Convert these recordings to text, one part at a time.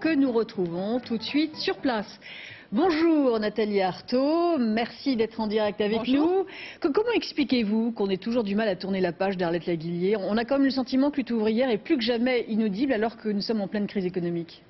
que nous retrouvons tout de suite sur place. Bonjour Nathalie Arthaud, merci d'être en direct avec nous. Comment expliquez-vous qu'on ait toujours du mal à tourner la page d'Arlette Laguillière? On a quand même le sentiment que lutte ouvrière est plus que jamais inaudible alors que nous sommes en pleine crise économique.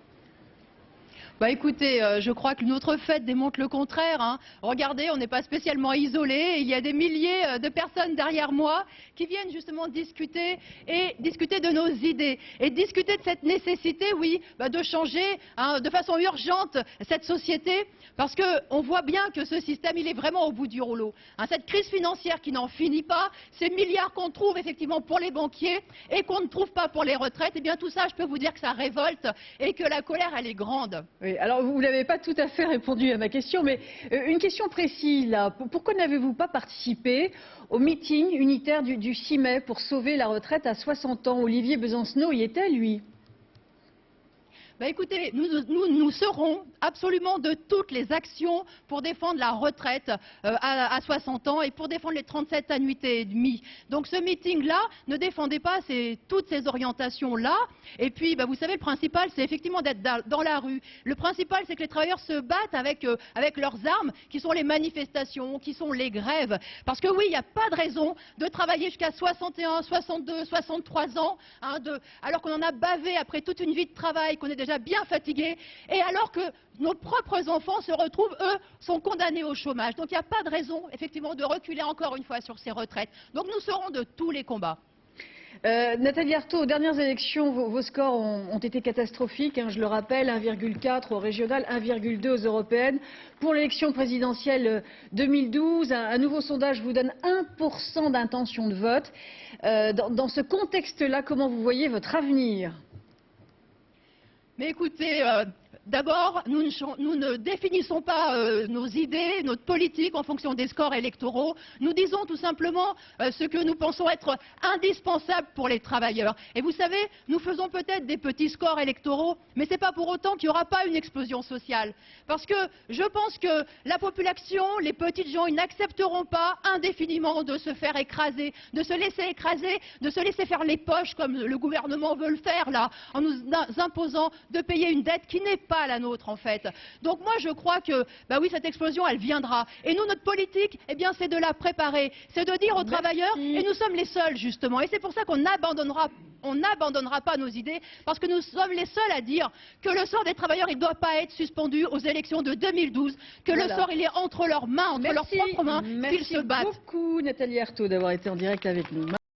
Écoutez, je crois que notre fait démontre le contraire. Regardez, on n'est pas spécialement isolé. Il y a des milliers de personnes derrière moi qui viennent justement discuter de nos idées et discuter de cette nécessité, oui, de changer de façon urgente cette société, parce qu'on voit bien que ce système, il est vraiment au bout du rouleau. Cette crise financière qui n'en finit pas, ces milliards qu'on trouve effectivement pour les banquiers et qu'on ne trouve pas pour les retraites, eh bien tout ça, je peux vous dire que ça révolte et que la colère, elle est grande. Oui, alors vous n'avez pas tout à fait répondu à ma question, mais une question précise là. Pourquoi n'avez-vous pas participé au meeting unitaire du 6 mai pour sauver la retraite à 60 ans? Olivier Besancenot y était, lui. Écoutez, nous serons absolument de toutes les actions pour défendre la retraite à 60 ans et pour défendre les 37 annuités et demie. Donc ce meeting-là ne défendait pas toutes ces orientations-là. Et puis, vous savez, le principal, c'est effectivement d'être dans la rue. Le principal, c'est que les travailleurs se battent avec leurs armes, qui sont les manifestations, qui sont les grèves. Parce que oui, il n'y a pas de raison de travailler jusqu'à 61, 62, 63 ans, alors qu'on en a bavé après toute une vie de travail, qu'on est déjà bien fatigués, et alors que nos propres enfants se retrouvent, eux, sont condamnés au chômage. Donc il n'y a pas de raison, effectivement, de reculer encore une fois sur ces retraites. Donc nous serons de tous les combats. Nathalie Arthaud, aux dernières élections, vos scores ont été catastrophiques, je le rappelle, 1,4 aux régionales, 1,2 aux européennes. Pour l'élection présidentielle 2012, un nouveau sondage vous donne 1% d'intention de vote. Dans ce contexte-là, comment vous voyez votre avenir ? Mais écoutez, d'abord, nous ne définissons pas nos idées, notre politique en fonction des scores électoraux. Nous disons tout simplement ce que nous pensons être indispensable pour les travailleurs. Et vous savez, nous faisons peut-être des petits scores électoraux, mais ce n'est pas pour autant qu'il n'y aura pas une explosion sociale. Parce que je pense que la population, les petites gens, ils n'accepteront pas indéfiniment de se faire écraser, de se laisser faire les poches comme le gouvernement veut le faire là, en nous imposant de payer une dette qui n'est pas la nôtre en fait. Donc moi je crois que oui, cette explosion elle viendra. Et nous, notre politique, eh bien c'est de la préparer, c'est de dire aux travailleurs, et nous sommes les seuls justement, et c'est pour ça qu'on n'abandonnera pas nos idées, parce que nous sommes les seuls à dire que le sort des travailleurs il ne doit pas être suspendu aux élections de 2012, que le sort il est entre leurs mains, entre leurs propres mains, qu'ils se battent. Merci beaucoup Nathalie Arthaud d'avoir été en direct avec nous.